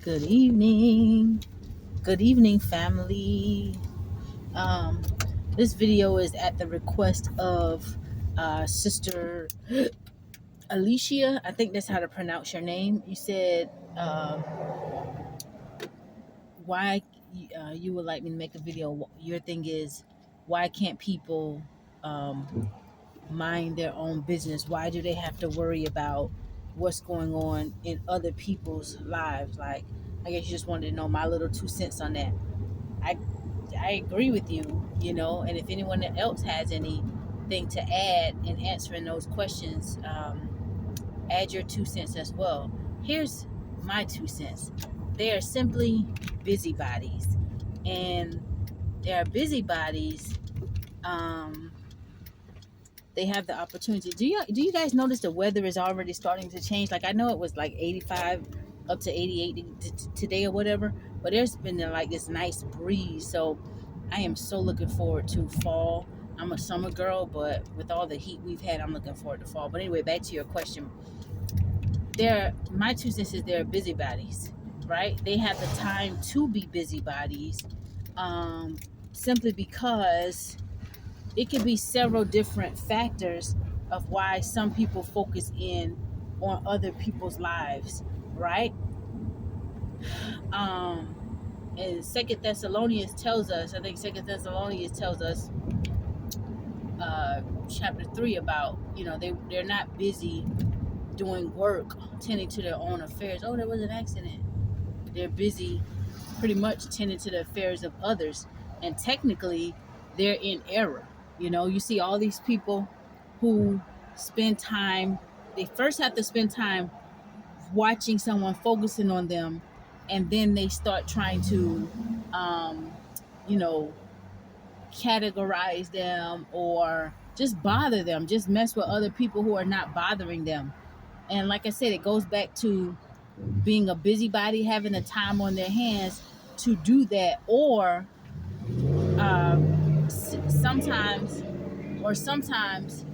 Good evening. Good evening, family. Um, this video is at the request of Sister Alicia. I think that's how to pronounce your name. You said why you would like me to make a video. Your thing is, why can't people mind their own business? Why do they have to worry about what's going on in other people's lives? Like, I guess you just wanted to know my little 2 cents on that. I I agree with you, and if anyone else has anything to add in answering those questions, add your 2 cents as well. Here's my 2 cents. They are simply busybodies, and they are busybodies. Um, they have the opportunity. Do you guys notice the weather is already starting to change? Like, I know it was like 85 up to 88 today or whatever, but there's been like this nice breeze. So I am so looking forward to fall. I'm a summer girl, but with all the heat we've had, I'm looking forward to fall. But anyway, back to your question. My 2 cents is they're busybodies, right? They have the time to be busybodies, simply because it could be several different factors of why some people focus in on other people's lives, right? And Second Thessalonians tells us, I think Second Thessalonians tells us, chapter 3, about they're not busy doing work, tending to their own affairs. Oh, there was an accident. They're busy pretty much tending to the affairs of others, and technically they're in error. You see all these people who spend time, they first have to spend time watching someone, focusing on them, and then they start trying to you know categorize them, or just bother them, just mess with other people who are not bothering them. And like I said, it goes back to being a busybody, having the time on their hands to do that. Or sometimes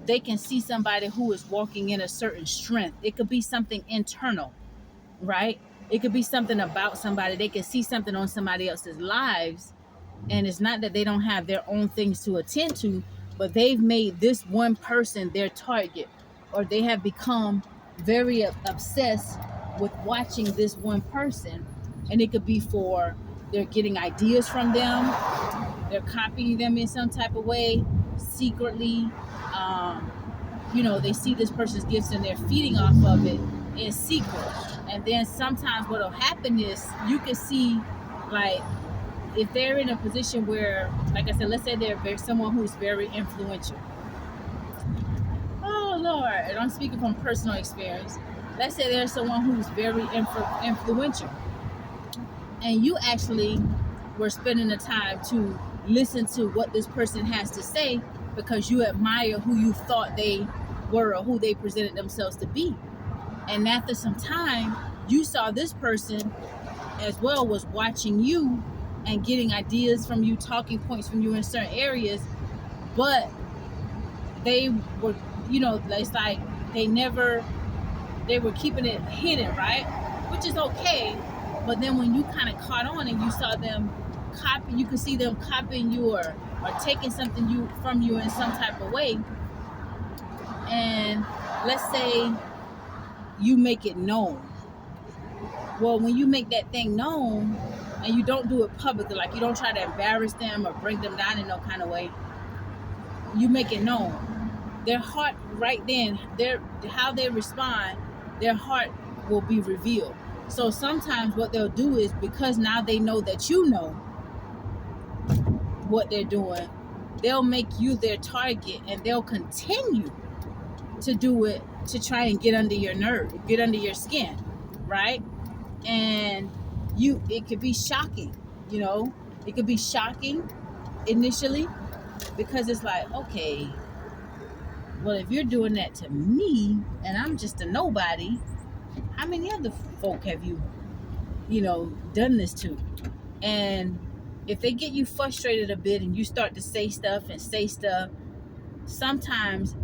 they can see somebody who is walking in a certain strength. It could be something internal, right? It could be something about somebody. They can see something on somebody else's lives, and it's not that they don't have their own things to attend to, but they've made this one person their target, or they have become very obsessed with watching this one person. And it could be for, they're getting ideas from them, they're copying them in some type of way secretly. They see this person's gifts and they're feeding off of it in secret. And then sometimes what'll happen is, you can see, like, if they're in a position where, like I said, let's say they're someone who's very influential. Oh Lord, and I'm speaking from personal experience. Let's say there's someone who's very influential, and you actually were spending the time to listen to what this person has to say because you admire who you thought they were or who they presented themselves to be. And after some time, you saw this person as well was watching you and getting ideas from you, talking points from you in certain areas, but they were, it's like they were keeping it hidden, right? Which is okay. But then when you kind of caught on and you saw them copy, you could see them copying you, or taking something from you in some type of way. And let's say you make it known. Well, when you make that thing known and you don't do it publicly, like you don't try to embarrass them or bring them down in no kind of way, you make it known. Their heart right then, how they respond, their heart will be revealed. So sometimes what they'll do is, because now they know that you know what they're doing, they'll make you their target, and they'll continue to do it to try and get under your nerve, get under your skin, right? And it could be shocking, it could be shocking initially, because it's like, okay, well, if you're doing that to me and I'm just a nobody, how many other folk have you done this to? And if they get you frustrated a bit and you start to say stuff, sometimes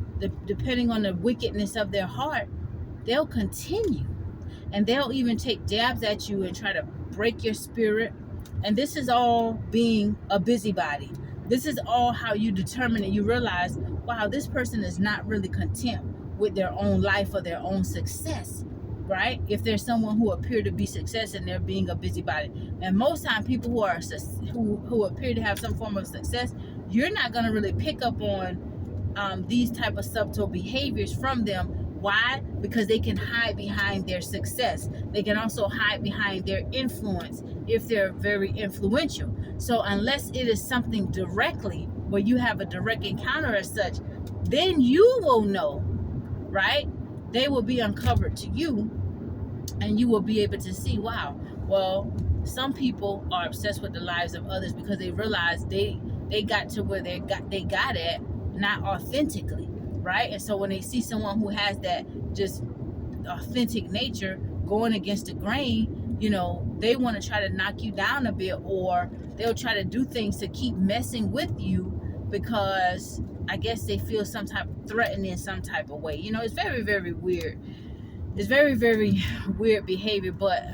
depending on the wickedness of their heart, they'll continue. and they'll even take jabs at you and try to break your spirit. And this is all being a busybody. This is all how you determine and you realize, wow, this person is not really content with their own life or their own success, right? If there's someone who appear to be success and they're being a busybody. And most time people who appear to have some form of success, you're not going to really pick up on these type of subtle behaviors from them. Why? Because they can hide behind their success. They can also hide behind their influence if they're very influential. So unless it is something directly where you have a direct encounter as such, then you will know, right? They will be uncovered to you, and you will be able to see, wow, well, some people are obsessed with the lives of others because they realize they got to where they got at not authentically, right? And so when they see someone who has that just authentic nature going against the grain, you know, they want to try to knock you down a bit, or they'll try to do things to keep messing with you because I guess they feel some type of threatened in some type of way. You know, it's very, very weird. It's very, very weird behavior. But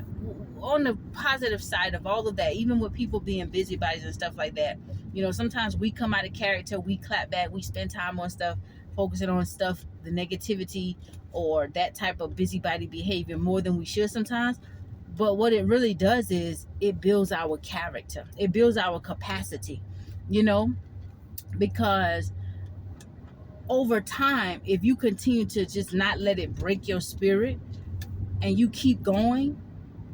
on the positive side of all of that, even with people being busybodies and stuff like that, you know, sometimes we come out of character, we clap back, we spend time on stuff, focusing on stuff, the negativity or that type of busybody behavior more than we should sometimes. But what it really does is it builds our character. It builds our capacity, you know, because over time, if you continue to just not let it break your spirit and you keep going,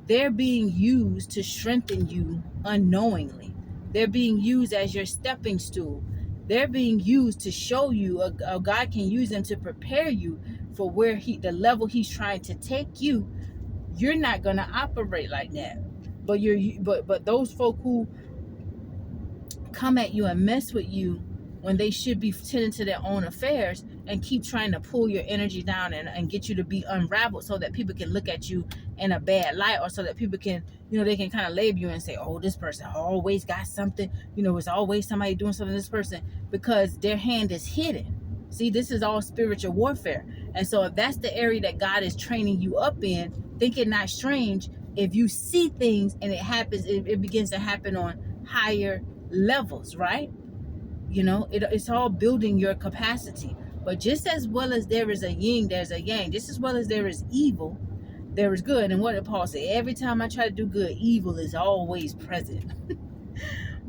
they're being used to strengthen you unknowingly. They're being used as your stepping stool. They're being used to show you, God can use them to prepare you for where the level he's trying to take you. You're not going to operate like that. But those folk who come at you and mess with you when they should be tending to their own affairs and keep trying to pull your energy down and get you to be unraveled so that people can look at you in a bad light, or so that people can, you know, they can kind of label you and say, oh, this person always got something, you know, it's always somebody doing something to this person, because their hand is hidden. See, this is all spiritual warfare. And so if that's the area that God is training you up in, think it not strange if you see things and it happens, it begins to happen on higher levels, right? You know, it's all building your capacity. But just as well as there is a yin, there's a yang. Just as well as there is evil, there is good. And what did Paul say? Every time I try to do good, evil is always present.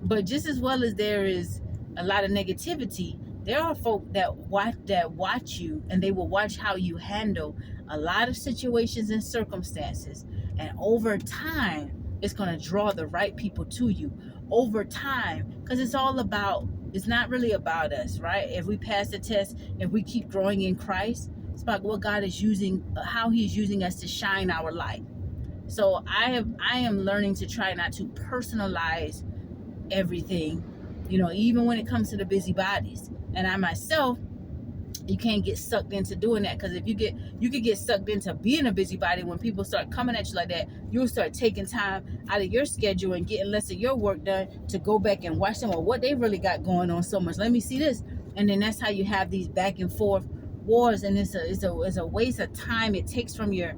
But just as well as there is a lot of negativity, there are folk that watch you, and they will watch how you handle a lot of situations and circumstances. And over time, it's going to draw the right people to you. Over time, because it's not really about us, right? If we pass the test, if we keep growing in Christ, it's about what God is using, how he's using us to shine our light. So I am learning to try not to personalize everything, you know, even when it comes to the busybodies. And I myself, you can't get sucked into doing that, because if you could get sucked into being a busybody. When people start coming at you like that, you'll start taking time out of your schedule and getting less of your work done to go back and watch them or what they really got going on so much. Let me see this. And then that's how you have these back and forth wars, and it's a waste of time. It takes from your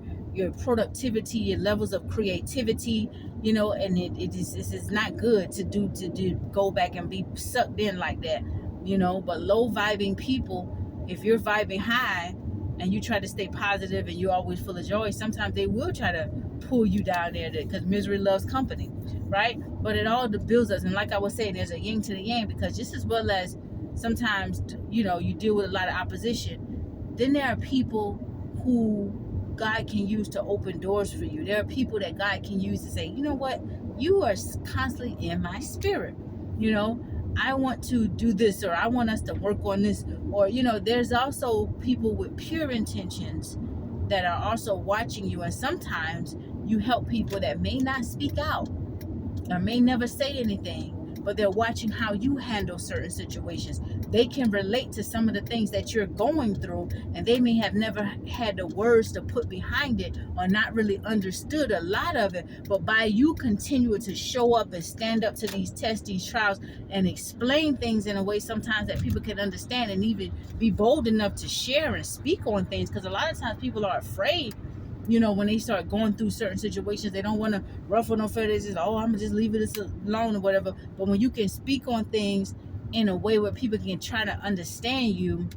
productivity, your levels of creativity, you know, and it's not good to go back and be sucked in like that, you know. But low vibing people, if you're vibing high and you try to stay positive and you're always full of joy, sometimes they will try to pull you down there, because misery loves company, right? But it all builds us. And like I was saying, there's a yin to the yang, because just as well as sometimes, you know, you deal with a lot of opposition, then there are people who God can use to open doors for you. There are people that God can use to say, you know what, you are constantly in my spirit, you know, I want to do this, or I want us to work on this. Or, you know, there's also people with pure intentions that are also watching you. And sometimes you help people that may not speak out or may never say anything, but they're watching how you handle certain situations. They can relate to some of the things that you're going through, and they may have never had the words to put behind it, or not really understood a lot of it. But by you continuing to show up and stand up to these tests, these trials, and explain things in a way sometimes that people can understand, and even be bold enough to share and speak on things, because a lot of times people are afraid when they start going through certain situations, they don't want to ruffle no feathers. Just, oh, I'm gonna just leave it alone or whatever. But when you can speak on things in a way where people can try to understand you,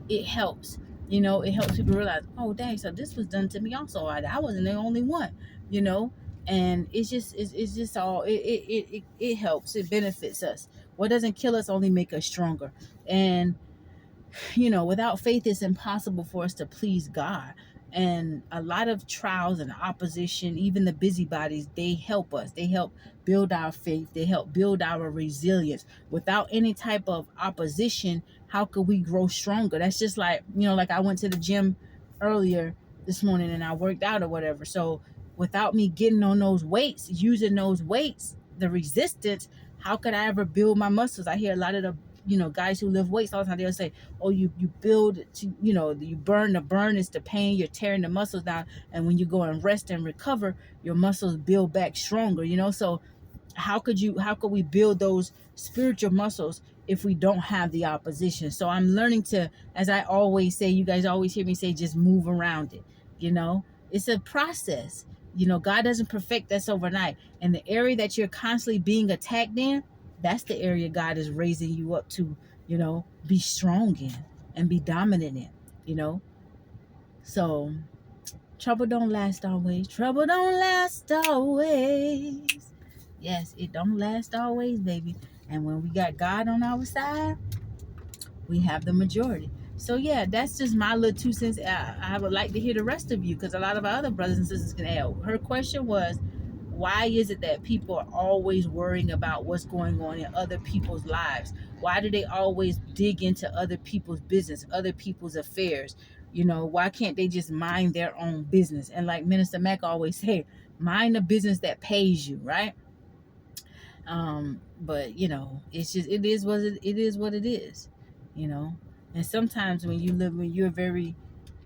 it helps. It helps people realize, oh dang, so this was done to me also. I wasn't the only one. And it's just all it helps. It benefits us. What doesn't kill us only make us stronger. And without faith, it's impossible for us to please God. And a lot of trials and opposition, even the busybodies, they help us. They help build our faith. They help build our resilience. Without any type of opposition, how could we grow stronger? That's just like, like I went to the gym earlier this morning and I worked out or whatever. So without me getting on those weights, using those weights, the resistance, how could I ever build my muscles? I hear a lot of the guys who lift weights all the time, they'll say, oh, you build to, you burn. The burn is the pain. You're tearing the muscles down. And when you go and rest and recover, your muscles build back stronger, So how could we build those spiritual muscles if we don't have the opposition? So I'm learning to, as I always say, you guys always hear me say, just move around it. It's a process. God doesn't perfect us overnight. And the area that you're constantly being attacked in, that's the area God is raising you up to, be strong in and be dominant in. So trouble don't last always. Trouble don't last always. Yes, it don't last always, baby. And when we got God on our side, we have the majority. So yeah, that's just my little 2 cents. I would like to hear the rest of you, because a lot of our other brothers and sisters can add. Her question was, why is it that people are always worrying about what's going on in other people's lives? Why do they always dig into other people's business, other people's affairs? Why can't they just mind their own business? And like Minister Mack always say, mind the business that pays you, right? But it's just, it is what it is. And sometimes when you're a very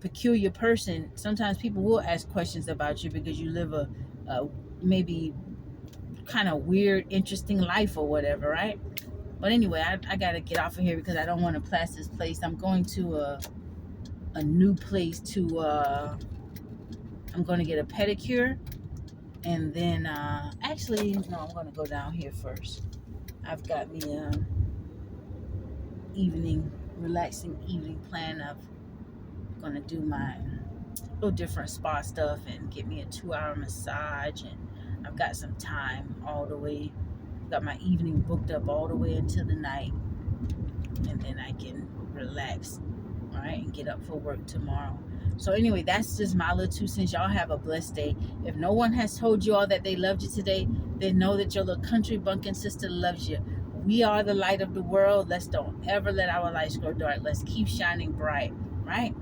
peculiar person, sometimes people will ask questions about you because you live a maybe kind of weird, interesting life or whatever, right? But anyway, I gotta get off of here because I don't want to pass this place. I'm going to a new place to I'm going to get a pedicure, and then actually no, I'm going to go down here first. I've got me a relaxing evening plan of going to do my little different spa stuff and get me a 2-hour massage, and I've got some time all the way. Got my evening booked up all the way into the night, and then I can relax, all right, and get up for work tomorrow. So anyway, that's just my little 2 cents. Y'all have a blessed day. If no one has told you all that they loved you today, then know that your little country bunkin' sister loves you. We are the light of the world. Let's don't ever let our lights grow dark. Let's keep shining bright, right?